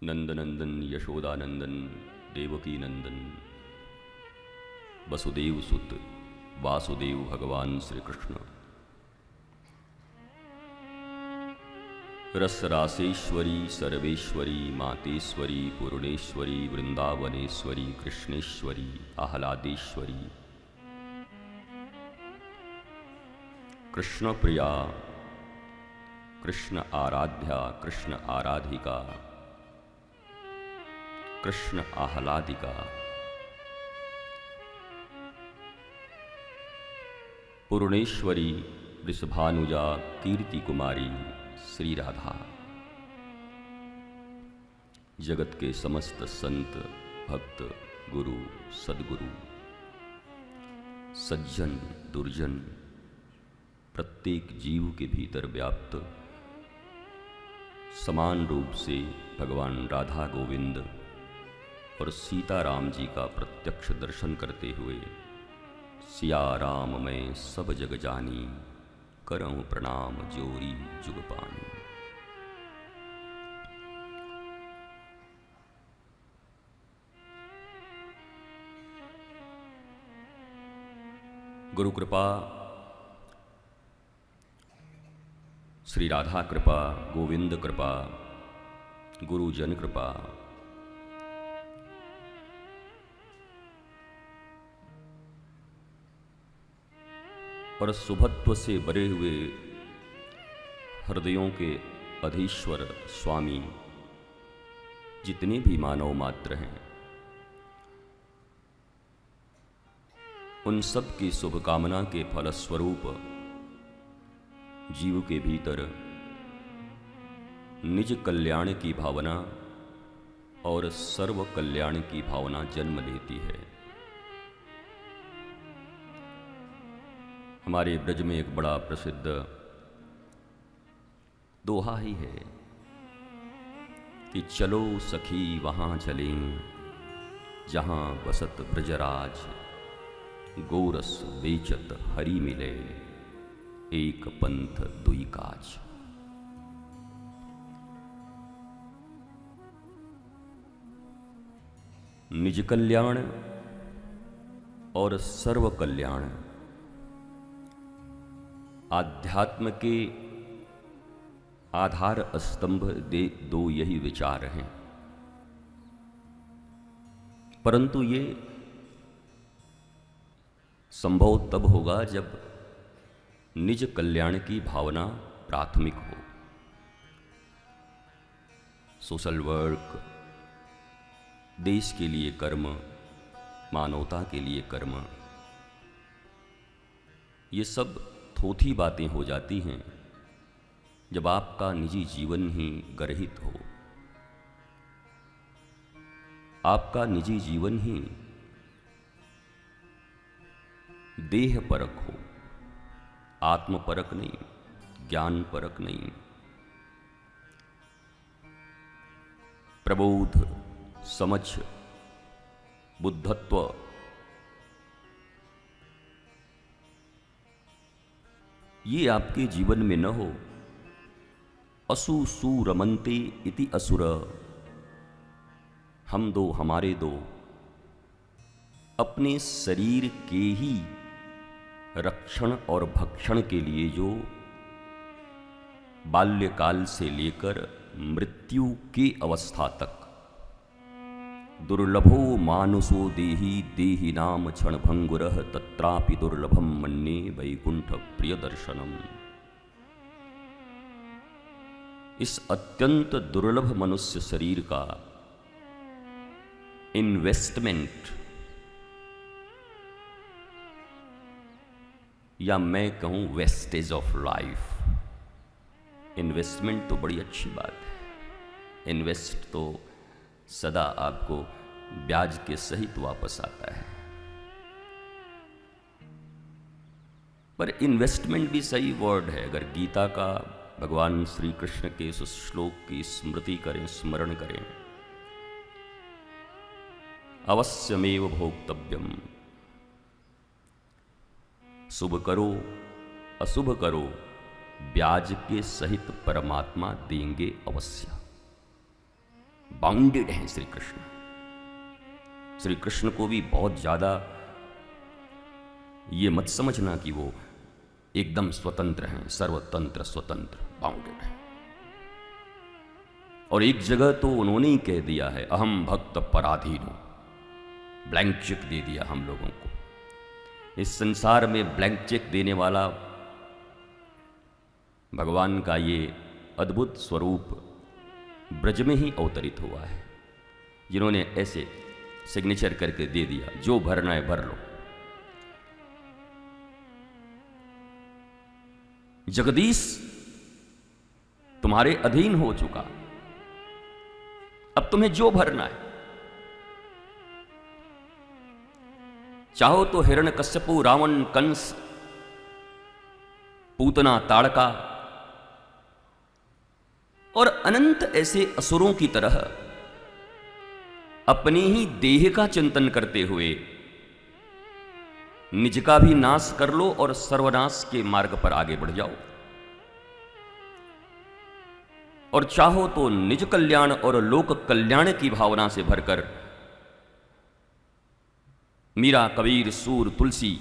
नंदनंदन यशोदानंदन देवकी नंदन वसुदेव सुत वासुदेव भगवान श्री कृष्ण। रसरासेश्वरी सर्वेश्वरी मातेश्वरी पूर्णेश्वरी वृंदावनेश्वरी कृष्णेश्वरी आह्लादेश्वरी कृष्ण प्रिया कृष्ण आराध्या कृष्ण आराधिका कृष्ण आह्लादिका पूर्णेश्वरी वृषभानुजा कीर्ति कुमारी श्री राधा। जगत के समस्त संत भक्त गुरु सद्गुरु सज्जन दुर्जन प्रत्येक जीव के भीतर व्याप्त समान रूप से भगवान राधा गोविंद और सीताराम जी का प्रत्यक्ष दर्शन करते हुए सिया राम मैं सब जग जानी करऊं प्रणाम जोरी जुग पानी। गुरु कृपा श्री राधा कृपा गोविंद कृपा गुरुजन कृपा और शुभत्व से भरे हुए हृदयों के अधीश्वर स्वामी जितने भी मानव मात्र हैं उन सब की शुभकामना के फलस्वरूप जीव के भीतर निज कल्याण की भावना और सर्व कल्याण की भावना जन्म लेती है। हमारे ब्रज में एक बड़ा प्रसिद्ध दोहा ही है कि चलो सखी वहां चलें जहां बसत ब्रजराज गोरस बेचत हरि मिले एक पंथ दुई काज। निज कल्याण और सर्व कल्याण आध्यात्म के आधार स्तंभ दो यही विचार हैं, परंतु ये संभव तब होगा जब निज कल्याण की भावना प्राथमिक हो। सोशल वर्क, देश के लिए कर्म, मानवता के लिए कर्म, ये सब थोथी बातें हो जाती हैं जब आपका निजी जीवन ही गर्हित हो, आपका निजी जीवन ही देह परक हो, आत्म परक नहीं, ज्ञान परक नहीं। प्रबोध, समझ, बुद्धत्व ये आपके जीवन में न हो। असु सु रमन्ते इति असुर, हम दो हमारे दो, अपने शरीर के ही रक्षण और भक्षण के लिए जो बाल्यकाल से लेकर मृत्यु की अवस्था तक दुर्लभो मानुषो देहि देहि नाम क्षण भंगुरः तत्रापि दुर्लभम मन्ये वैकुंठ प्रिय दर्शनम। इस अत्यंत दुर्लभ मनुष्य शरीर का इन्वेस्टमेंट, या मैं कहूं वेस्टेज ऑफ लाइफ, इन्वेस्टमेंट तो बड़ी अच्छी बात है, इन्वेस्ट तो सदा आपको ब्याज के सहित वापस आता है, पर इन्वेस्टमेंट भी सही वर्ड है। अगर गीता का भगवान श्री कृष्ण के इस श्लोक की स्मृति करें, स्मरण करें, अवश्यमेव भोक्तव्यम, शुभ करो अशुभ करो ब्याज के सहित परमात्मा देंगे अवश्य। बाउंडेड हैं श्री कृष्ण। श्री कृष्ण को भी बहुत ज्यादा ये मत समझना कि वो एकदम स्वतंत्र हैं, सर्वतंत्र स्वतंत्र, बाउंडेड हैं। और एक जगह तो उन्होंने ही कह दिया है, अहम भक्त पराधीन हूं, ब्लैंक चेक दे दिया हम लोगों को। इस संसार में ब्लैंक चेक देने वाला भगवान का ये अद्भुत स्वरूप ब्रज में ही अवतरित हुआ है, जिन्होंने ऐसे सिग्नेचर करके दे दिया, जो भरना है भर लो। जगदीश तुम्हारे अधीन हो चुका, अब तुम्हें जो भरना है। चाहो तो हिरण्यकश्यपु, रावण, कंस, पूतना, ताड़का और अनंत ऐसे असुरों की तरह अपने ही देह का चिंतन करते हुए निज का भी नाश कर लो और सर्वनाश के मार्ग पर आगे बढ़ जाओ। और चाहो तो निज कल्याण और लोक कल्याण की भावना से भरकर मीरा, कबीर, सूर, तुलसी,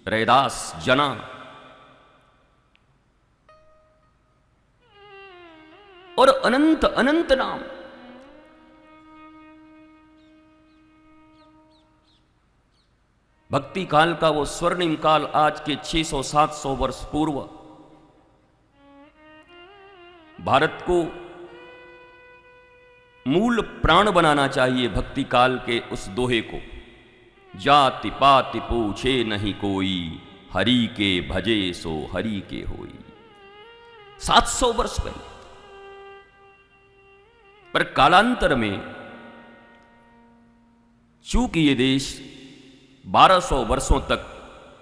रैदास, जना और अनंत अनंत नाम, भक्ति काल का वो स्वर्णिम काल आज के 600-700 वर्ष पूर्व भारत को मूल प्राण बनाना चाहिए। भक्ति काल के उस दोहे को, जाति पाति पूछे नहीं कोई, हरि के भजे सो हरि के होई। 700 वर्ष पहले। पर कालांतर में चूंकि ये देश 1200 वर्षों तक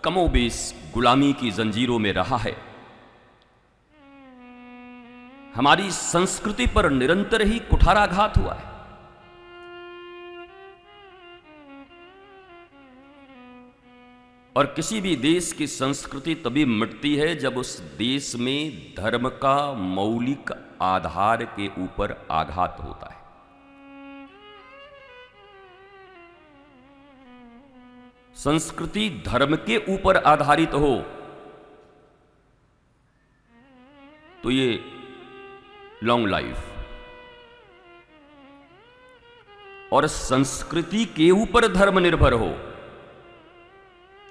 कमोबेश गुलामी की जंजीरों में रहा है, हमारी संस्कृति पर निरंतर ही कुठाराघात हुआ है। और किसी भी देश की संस्कृति तभी मिटती है जब उस देश में धर्म का मौलिक आधार के ऊपर आघात होता है। संस्कृति धर्म के ऊपर आधारित हो तो ये लॉन्ग लाइफ, और संस्कृति के ऊपर धर्म निर्भर हो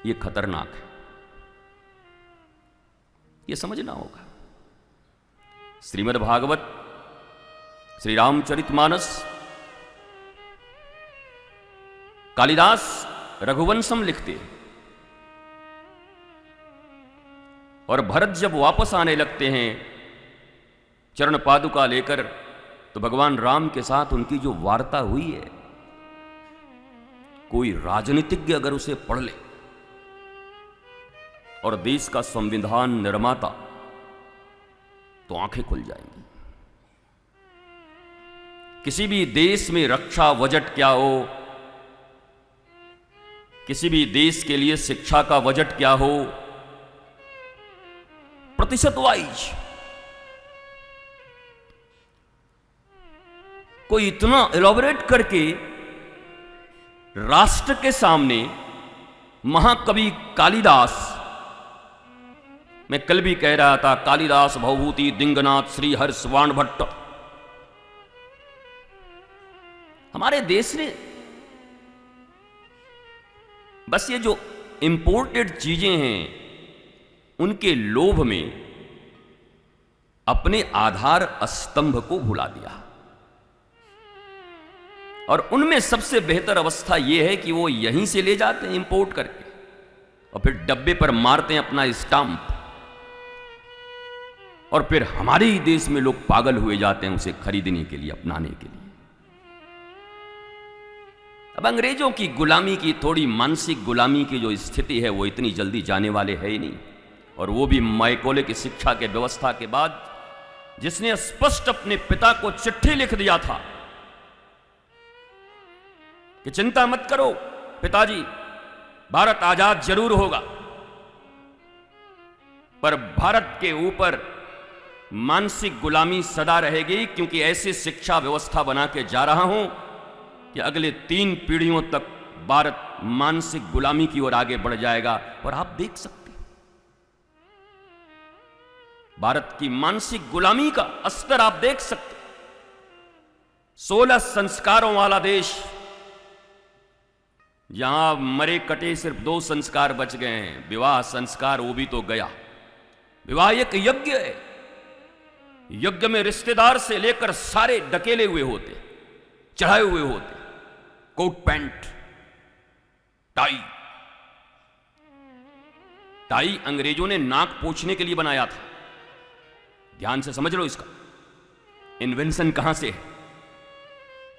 ये खतरनाक है। ये समझना होगा। श्रीमद् भागवत, श्री रामचरितमानस, कालिदास रघुवंशम लिखते हैं, और भरत जब वापस आने लगते हैं चरण पादुका लेकर, तो भगवान राम के साथ उनकी जो वार्ता हुई है, कोई राजनीतिज्ञ अगर उसे पढ़ ले और देश का संविधान निर्माता, तो आंखें खुल जाएंगी। किसी भी देश में रक्षा बजट क्या हो, किसी भी देश के लिए शिक्षा का बजट क्या हो, प्रतिशत वाइज कोई इतना एलॉबरेट करके राष्ट्र के सामने, महाकवि कालिदास, मैं कल भी कह रहा था, कालिदास, भवभूति, दिंगनाथ, श्री हर्ष वाण भट्ट, हमारे देश ने बस ये जो इंपोर्टेड चीजें हैं उनके लोभ में अपने आधार स्तंभ को भुला दिया। और उनमें सबसे बेहतर अवस्था यह है कि वो यहीं से ले जाते हैं इंपोर्ट करके, और फिर डब्बे पर मारते हैं अपना स्टाम्प, और फिर हमारे ही देश में लोग पागल हुए जाते हैं उसे खरीदने के लिए, अपनाने के लिए। अब अंग्रेजों की गुलामी की, थोड़ी मानसिक गुलामी की जो स्थिति है, वो इतनी जल्दी जाने वाले है ही नहीं। और वो भी मैकॉले की शिक्षा के व्यवस्था के बाद, जिसने स्पष्ट अपने पिता को चिट्ठी लिख दिया था कि चिंता मत करो पिताजी, भारत आजाद जरूर होगा, पर भारत के ऊपर मानसिक गुलामी सदा रहेगी, क्योंकि ऐसी शिक्षा व्यवस्था बना के जा रहा हूं कि अगले 3 पीढ़ियों तक भारत मानसिक गुलामी की ओर आगे बढ़ जाएगा। और आप देख सकते हैं भारत की मानसिक गुलामी का स्तर आप देख सकते। 16 संस्कारों वाला देश, जहां मरे कटे सिर्फ 2 संस्कार बच गए हैं, विवाह संस्कार वो भी तो गया। विवाह एक यज्ञ है, यज्ञ में रिश्तेदार से लेकर सारे डकेले हुए होते, चढ़ाए हुए होते, कोट पैंट टाई। टाई अंग्रेजों ने नाक पोंछने के लिए बनाया था। ध्यान से समझ लो, इसका इन्वेंशन कहां से है।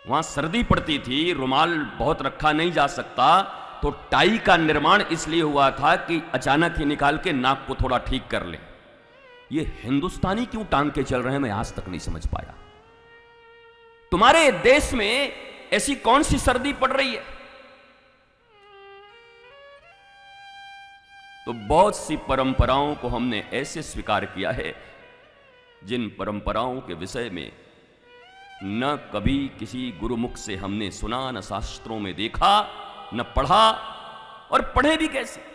वहां सर्दी पड़ती थी, रुमाल बहुत रखा नहीं जा सकता, तो टाई का निर्माण इसलिए हुआ था कि अचानक ही निकाल के नाक को थोड़ा ठीक कर ले। ये हिंदुस्तानी क्यों टांग के चल रहे हैं, मैं आज तक नहीं समझ पाया। तुम्हारे देश में ऐसी कौन सी सर्दी पड़ रही है? तो बहुत सी परंपराओं को हमने ऐसे स्वीकार किया है जिन परंपराओं के विषय में न कभी किसी गुरुमुख से हमने सुना, न शास्त्रों में देखा, न पढ़ा, और पढ़े भी कैसे।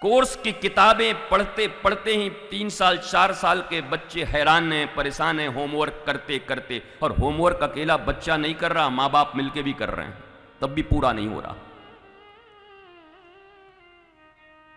कोर्स की किताबें पढ़ते पढ़ते ही 3 साल 4 साल के बच्चे हैरान हैं, परेशान हैं होमवर्क करते करते। और होमवर्क अकेला बच्चा नहीं कर रहा, मां बाप मिलके भी कर रहे हैं, तब भी पूरा नहीं हो रहा।